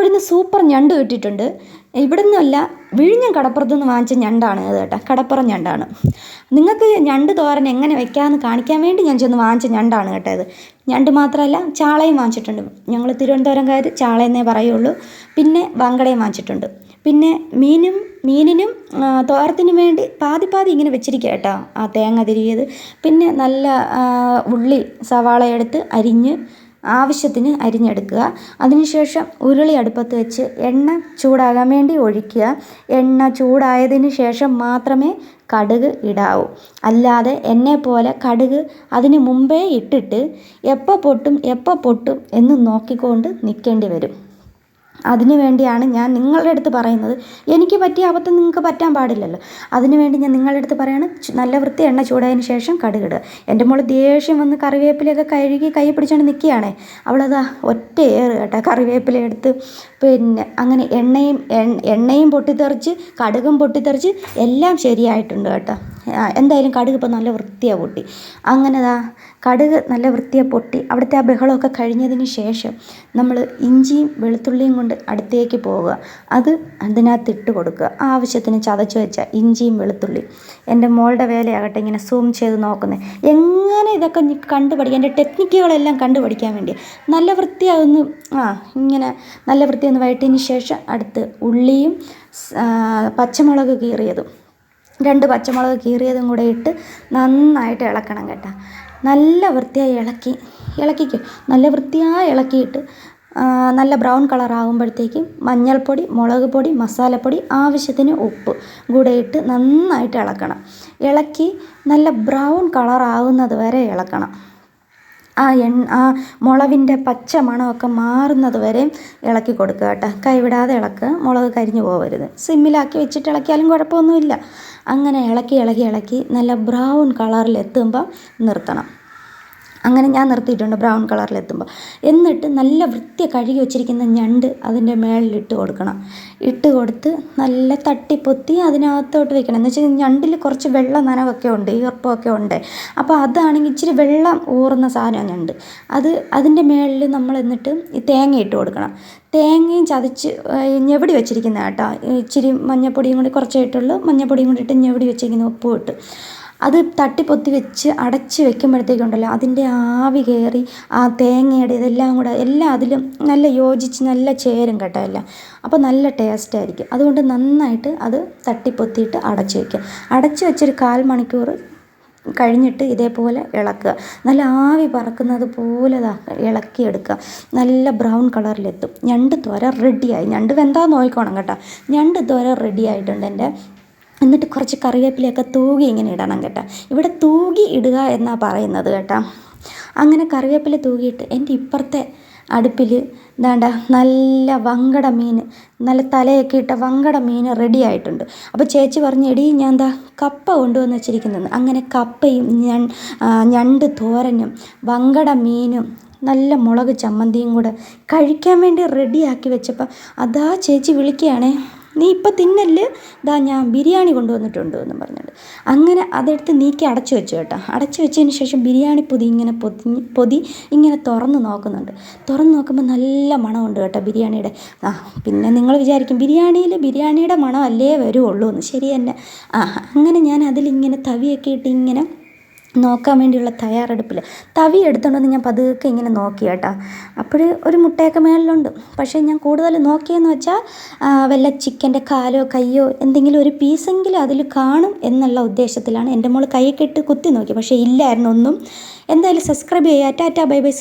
നിന്ന് സൂപ്പർ ഞണ്ട് കിട്ടിയിട്ടുണ്ട്. ഇവിടെ നിന്നല്ല, വിഴിഞ്ഞം കടപ്പുറത്ത് നിന്ന് വാങ്ങിച്ച ഞണ്ടാണ് അത് കേട്ടോ, കടപ്പുറം ഞണ്ടാണ്. നിങ്ങൾക്ക് ഞണ്ട് തോരൻ എങ്ങനെ വെക്കാമെന്ന് കാണിക്കാൻ വേണ്ടി ഞാൻ ചെന്ന് വാങ്ങിച്ച ഞണ്ടാണ് കേട്ടോ ഇത്. ഞണ്ട് മാത്രമല്ല, ചാളയും വാങ്ങിച്ചിട്ടുണ്ട്. ഞങ്ങൾ തിരുവനന്തപുരംകാർ ചാളയെന്നേ പറയുള്ളൂ. പിന്നെ വങ്കടയും വാങ്ങിച്ചിട്ടുണ്ട്. പിന്നെ മീനിനും തോരത്തിനും വേണ്ടി പാതി പാതി ഇങ്ങനെ വെച്ചിരിക്കുക കേട്ടോ, ആ തേങ്ങ തിരികിയത്. പിന്നെ നല്ല ഉള്ളി സവാള എടുത്ത് ആവശ്യത്തിന് അരിഞ്ഞെടുക്കുക. അതിനുശേഷം ഉരുളി അടുപ്പത്ത് വെച്ച് എണ്ണ ചൂടാകാൻ വേണ്ടി ഒഴിക്കുക. എണ്ണ ചൂടായതിന് ശേഷം മാത്രമേ കടുക് ഇടാവൂ. അല്ലാതെ എന്നെപ്പോലെ കടുക് അതിന് മുമ്പേ ഇട്ടിട്ട് എപ്പോൾ പൊട്ടും എന്ന് നോക്കിക്കൊണ്ട് നിൽക്കേണ്ടി വരും. അതിനു വേണ്ടിയാണ് ഞാൻ നിങ്ങളുടെ അടുത്ത് പറയുന്നത്. എനിക്ക് പറ്റിയ അബദ്ധം നിങ്ങൾക്ക് പറ്റാൻ പാടില്ലല്ലോ. അതിനു വേണ്ടി ഞാൻ നിങ്ങളുടെ അടുത്ത് പറയാണ്, നല്ല വൃത്തി എണ്ണ ചൂടായതിന് ശേഷം കടുകിടുക. എൻ്റെ മോൾ ദേഷ്യം വന്ന് കറിവേപ്പിലയൊക്കെ കഴുകി കൈ പിടിച്ചുകൊണ്ട് നിൽക്കുകയാണേ. അവളതാ ഒറ്റ ഏറ് കേട്ടോ കറിവേപ്പില എടുത്ത്. പിന്നെ അങ്ങനെ എണ്ണയും പൊട്ടിത്തെറിച്ച് കടുകും പൊട്ടിത്തെറിച്ച് എല്ലാം ശരിയായിട്ടുണ്ട് കേട്ടോ. എന്തായാലും കടുക് ഇപ്പോൾ നല്ല വൃത്തിയാണ് പൊട്ടി. അങ്ങനെതാ കടുക് നല്ല വൃത്തിയാണ് പൊട്ടി. അവിടുത്തെ ആ ബഹളമൊക്കെ കഴിഞ്ഞതിന് ശേഷം നമ്മൾ ഇഞ്ചിയും വെളുത്തുള്ളിയും കൊണ്ട് അടുത്തേക്ക് പോവുക. അത് അതിനകത്ത് ഇട്ട് കൊടുക്കുക. ആവശ്യത്തിന് ചതച്ച് വെച്ച ഇഞ്ചിയും വെളുത്തുള്ളിയും. എൻ്റെ മോളുടെ വേലയാകട്ടെ ഇങ്ങനെ സൂം ചെയ്ത് നോക്കുന്നത്, എങ്ങനെ ഇതൊക്കെ കണ്ടുപഠിക്കാൻ, എൻ്റെ ടെക്നിക്കുകളെല്ലാം കണ്ടുപഠിക്കാൻ വേണ്ടി. നല്ല വൃത്തിയാകുന്നു. ഇങ്ങനെ നല്ല വൃത്തിയൊന്ന് വഴറ്റിയതിന് ശേഷം അടുത്ത് ഉള്ളിയും പച്ചമുളക് കീറിയതും 2 പച്ചമുളക് കീറിയതും കൂടെ ഇട്ട് നന്നായിട്ട് ഇളക്കണം കേട്ടോ. നല്ല വൃത്തിയായി ഇളക്കിക്കും. നല്ല വൃത്തിയായി ഇളക്കിയിട്ട് നല്ല ബ്രൗൺ കളർ ആകുമ്പോഴത്തേക്കും മഞ്ഞൾപ്പൊടി, മുളക് പൊടി, മസാലപ്പൊടി, ആവശ്യത്തിന് ഉപ്പ് കൂടെ ഇട്ട് നന്നായിട്ട് ഇളക്കണം. ഇളക്കി നല്ല ബ്രൗൺ കളർ ആകുന്നത് വരെ ഇളക്കണം. ആ മുളകിൻ്റെ പച്ച മണമൊക്കെ മാറുന്നത് വരെ ഇളക്കി കൊടുക്കുക കേട്ടോ. കൈവിടാതെ ഇളക്കുക. മുളക് കരിഞ്ഞു പോകരുത്. സിമ്മിലാക്കി വെച്ചിട്ട് ഇളക്കിയാലും കുഴപ്പമൊന്നുമില്ല. അങ്ങനെ ഇളക്കി നല്ല ബ്രൗൺ കളറിലെത്തുമ്പോൾ നിർത്തണം. അങ്ങനെ ഞാൻ നിർത്തിയിട്ടുണ്ട് ബ്രൗൺ കളറിലെത്തുമ്പോൾ. എന്നിട്ട് നല്ല വൃത്തി കഴുകി വെച്ചിരിക്കുന്ന ഞണ്ട് അതിൻ്റെ മേളിലിട്ട് കൊടുക്കണം. ഇട്ട് കൊടുത്ത് നല്ല തട്ടിപ്പൊത്തി അതിനകത്തോട്ട് വെക്കണം. എന്ന് വെച്ചാൽ ഞണ്ടിൽ കുറച്ച് വെള്ളം നനവൊക്കെ ഉണ്ട്, ഈർപ്പമൊക്കെ ഉണ്ട്. അപ്പോൾ അതാണെങ്കിൽ ഇച്ചിരി വെള്ളം ഊറുന്ന സാധനമാണ് ഞണ്ട്. അതിൻ്റെ മേളിൽ നമ്മൾ എന്നിട്ട് ഈ തേങ്ങ ഇട്ട് കൊടുക്കണം. തേങ്ങയും ചതച്ച് ഞെവടി വെച്ചിരിക്കുന്ന കേട്ടോ. ഇച്ചിരി മഞ്ഞപ്പൊടിയും കൂടി കുറച്ചേ ഇട്ടുള്ളൂ. മഞ്ഞപ്പൊടിയും കൂടി ഇട്ട് ഞെവടി വെച്ചിരിക്കുന്ന ഉപ്പും ഇട്ട് അത് തട്ടിപ്പൊത്തി വെച്ച് അടച്ച് വെക്കുമ്പോഴത്തേക്കുണ്ടല്ലോ അതിൻ്റെ ആവി കയറി ആ തേങ്ങയുടെ ഇതെല്ലാം കൂടെ എല്ലാം അതിലും നല്ല യോജിച്ച് നല്ല ചേരും കേട്ടോ എല്ലാം. അപ്പോൾ നല്ല ടേസ്റ്റായിരിക്കും. അതുകൊണ്ട് നന്നായിട്ട് അത് തട്ടിപ്പൊത്തിയിട്ട് അടച്ച് വയ്ക്കുക. അടച്ച് വെച്ചൊരു 1/4 മണിക്കൂർ കഴിഞ്ഞിട്ട് ഇതേപോലെ ഇളക്കുക. നല്ല ആവി പറക്കുന്നത് പോലെ ഇളക്കിയെടുക്കുക. നല്ല ബ്രൗൺ കളറിലെത്തും. ഞണ്ട് തോരൻ റെഡിയായി. ഞണ്ട് വെന്താന്ന് നോക്കിക്കോണം കേട്ടോ. ഞണ്ട് തോരൻ റെഡിയായിട്ടുണ്ട് എൻ്റെ. എന്നിട്ട് കുറച്ച് കറിവേപ്പിലയൊക്കെ തൂകി ഇങ്ങനെ ഇടണം കേട്ടോ. ഇവിടെ തൂകി ഇടുക എന്നാണ് പറയുന്നത് കേട്ടോ. അങ്ങനെ കറിവേപ്പില തൂകിയിട്ട് എൻ്റെ ഇപ്പുറത്തെ അടുപ്പിൽ ദാണ്ട നല്ല വങ്കട മീൻ, നല്ല തലയൊക്കെ ഇട്ട വങ്കട മീൻ റെഡി ആയിട്ടുണ്ട്. അപ്പോൾ ചേച്ചി പറഞ്ഞു, എടീ ഞാൻ കപ്പ കൊണ്ടുവന്ന് വെച്ചിരിക്കുന്നത്. അങ്ങനെ കപ്പയും ഞണ്ട് തോരനും വങ്കട മീനും നല്ല മുളക് ചമ്മന്തിയും കൂടെ കഴിക്കാൻ വേണ്ടി റെഡിയാക്കി വെച്ചപ്പോൾ അതാ ചേച്ചി വിളിക്കുകയാണേ, നീ ഇപ്പം തിന്നല്, ഞാൻ ബിരിയാണി കൊണ്ടുവന്നിട്ടുണ്ട് എന്ന് പറഞ്ഞിട്ട്. അങ്ങനെ അതെടുത്ത് നീക്കി അടച്ചു വെച്ചു കേട്ടോ. അടച്ചു വെച്ചതിന് ശേഷം ബിരിയാണി പൊതി ഇങ്ങനെ തുറന്ന് നോക്കുന്നുണ്ട്. തുറന്ന് നോക്കുമ്പോൾ നല്ല മണമുണ്ട് കേട്ടോ ബിരിയാണിയുടെ. പിന്നെ നിങ്ങൾ വിചാരിക്കും ബിരിയാണിയുടെ മണം അല്ലേ വരുള്ളൂ എന്ന്. ശരി തന്നെ. അങ്ങനെ ഞാൻ അതിലിങ്ങനെ തവിയൊക്കെ ഇട്ട് ഇങ്ങനെ നോക്കാൻ വേണ്ടിയുള്ള തയ്യാറെടുപ്പിൽ തവി എടുത്തുകൊണ്ടെന്ന് ഞാൻ പതുക്കെ ഇങ്ങനെ നോക്കി കേട്ടോ. അപ്പോൾ ഒരു മുട്ടയൊക്കെ മേളിലുണ്ട്. പക്ഷേ ഞാൻ കൂടുതൽ നോക്കിയെന്ന് വെച്ചാൽ വല്ല ചിക്കൻ്റെ കാലോ കയ്യോ എന്തെങ്കിലും ഒരു പീസെങ്കിലും അതിൽ കാണും എന്നുള്ള ഉദ്ദേശത്തിലാണ് എൻ്റെ മോൾ കൈയൊക്കെ ഇട്ട് കുത്തി നോക്കി. പക്ഷേ ഇല്ലായിരുന്നു ഒന്നും. എന്തായാലും സബ്സ്ക്രൈബ് ചെയ്യുക. Tata bye bye.